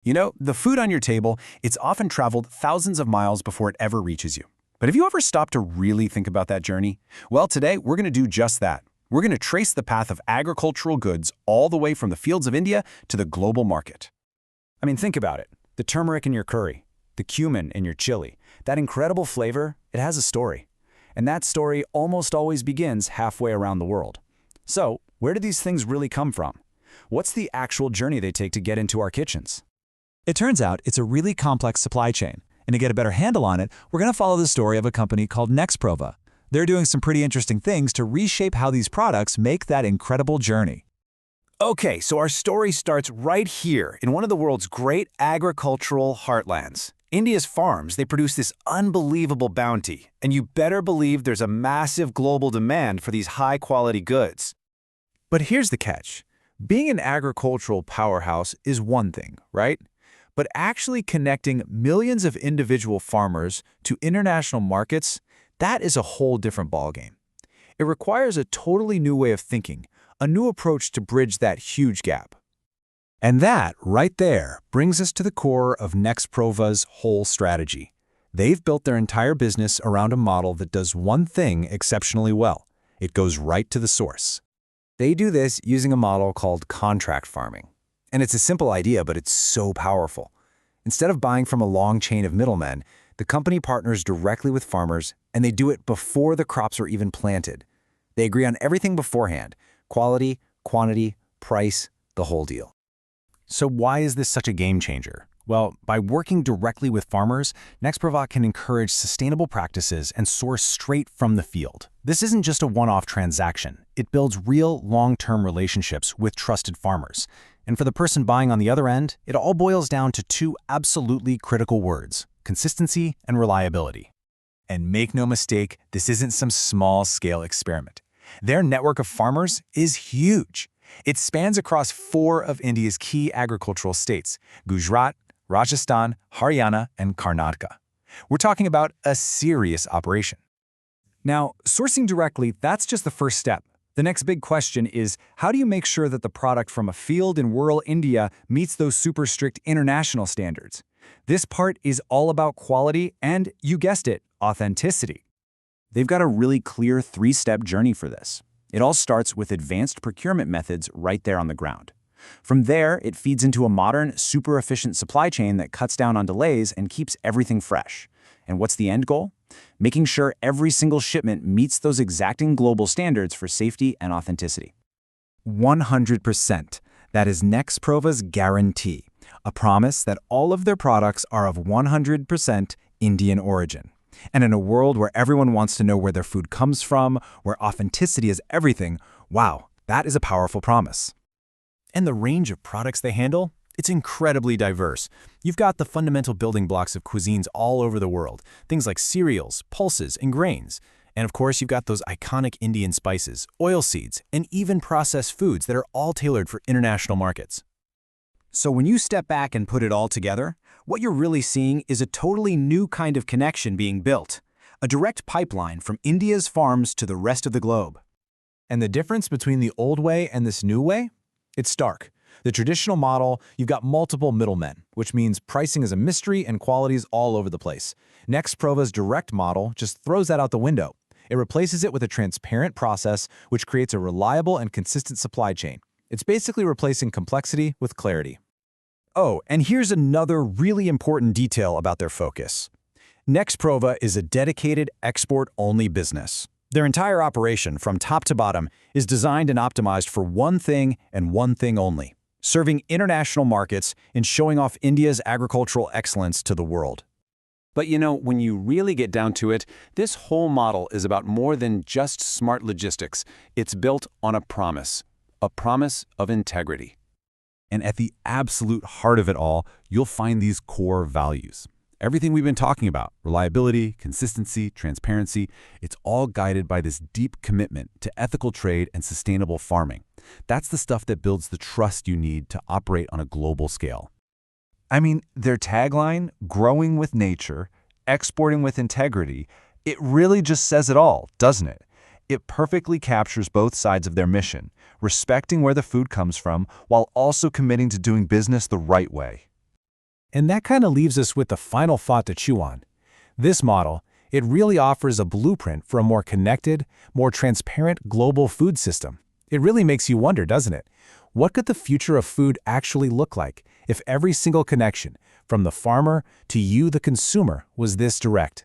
You know, the food on your table, it's often traveled thousands of miles before it ever reaches you. But have you ever stopped to really think about that journey? Well, today we're going to do just that. We're going to trace the path of agricultural goods all the way from the fields of India to the global market. I mean, think about it. The turmeric in your curry, the cumin in your chili, that incredible flavor, it has a story. And that story almost always begins halfway around the world. So, where do these things really come from? What's the actual journey they take to get into our kitchens? It turns out it's a really complex supply chain, and to get a better handle on it, we're going to follow the story of a company called Nexprova. They're doing some pretty interesting things to reshape how these products make that incredible journey. Okay, so our story starts right here in one of the world's great agricultural heartlands. India's farms, they produce this unbelievable bounty, and you better believe there's a massive global demand for these high-quality goods. But here's the catch. Being an agricultural powerhouse is one thing, right? But actually connecting millions of individual farmers to international markets, that is a whole different ballgame. It requires a totally new way of thinking, a new approach to bridge that huge gap. And that, right there, brings us to the core of Nexprova's whole strategy. They've built their entire business around a model that does one thing exceptionally well. It goes right to the source. They do this using a model called contract farming. And it's a simple idea, but it's so powerful. Instead of buying from a long chain of middlemen, the company partners directly with farmers, and they do it before the crops are even planted. They agree on everything beforehand: quality, quantity, price, the whole deal. So why is this such a game changer? Well, by working directly with farmers, Nexprova can encourage sustainable practices and source straight from the field. This isn't just a one-off transaction. It builds real, long-term relationships with trusted farmers. And for the person buying on the other end, it all boils down to two absolutely critical words: consistency and reliability. And make no mistake, this isn't some small-scale experiment. Their network of farmers is huge. It spans across 4 of India's key agricultural states: Gujarat, Rajasthan, Haryana, and Karnataka. We're talking about a serious operation. Now, sourcing directly, that's just the first step. The next big question is, how do you make sure that the product from a field in rural India meets those super strict international standards? This part is all about quality and, you guessed it, authenticity. They've got a really clear 3-step journey for this. It all starts with advanced procurement methods right there on the ground. From there, it feeds into a modern, super efficient supply chain that cuts down on delays and keeps everything fresh. And what's the end goal? Making sure every single shipment meets those exacting global standards for safety and authenticity. 100%. That is Nexprova's guarantee, a promise that all of their products are of 100% Indian origin. And in a world where everyone wants to know where their food comes from, where authenticity is everything, wow, that is a powerful promise. And the range of products they handle? It's incredibly diverse. You've got the fundamental building blocks of cuisines all over the world, things like cereals, pulses, and grains. And of course, you've got those iconic Indian spices, oilseeds, and even processed foods that are all tailored for international markets. So when you step back and put it all together, what you're really seeing is a totally new kind of connection being built, a direct pipeline from India's farms to the rest of the globe. And the difference between the old way and this new way? It's stark. The traditional model, you've got multiple middlemen, which means pricing is a mystery and quality is all over the place. Nexprova's direct model just throws that out the window. It replaces it with a transparent process, which creates a reliable and consistent supply chain. It's basically replacing complexity with clarity. Oh, and here's another really important detail about their focus. Nexprova is a dedicated export-only business. Their entire operation, from top to bottom, is designed and optimized for one thing and one thing only: serving international markets and showing off India's agricultural excellence to the world. But you know, when you really get down to it, this whole model is about more than just smart logistics. It's built on a promise of integrity. And at the absolute heart of it all, you'll find these core values. Everything we've been talking about, reliability, consistency, transparency, it's all guided by this deep commitment to ethical trade and sustainable farming. That's the stuff that builds the trust you need to operate on a global scale. I mean, their tagline, growing with nature, exporting with integrity, it really just says it all, doesn't it? It perfectly captures both sides of their mission, respecting where the food comes from while also committing to doing business the right way. And that kind of leaves us with the final thought to chew on. This model, it really offers a blueprint for a more connected, more transparent global food system. It really makes you wonder, doesn't it? What could the future of food actually look like if every single connection, from the farmer to you, the consumer, was this direct?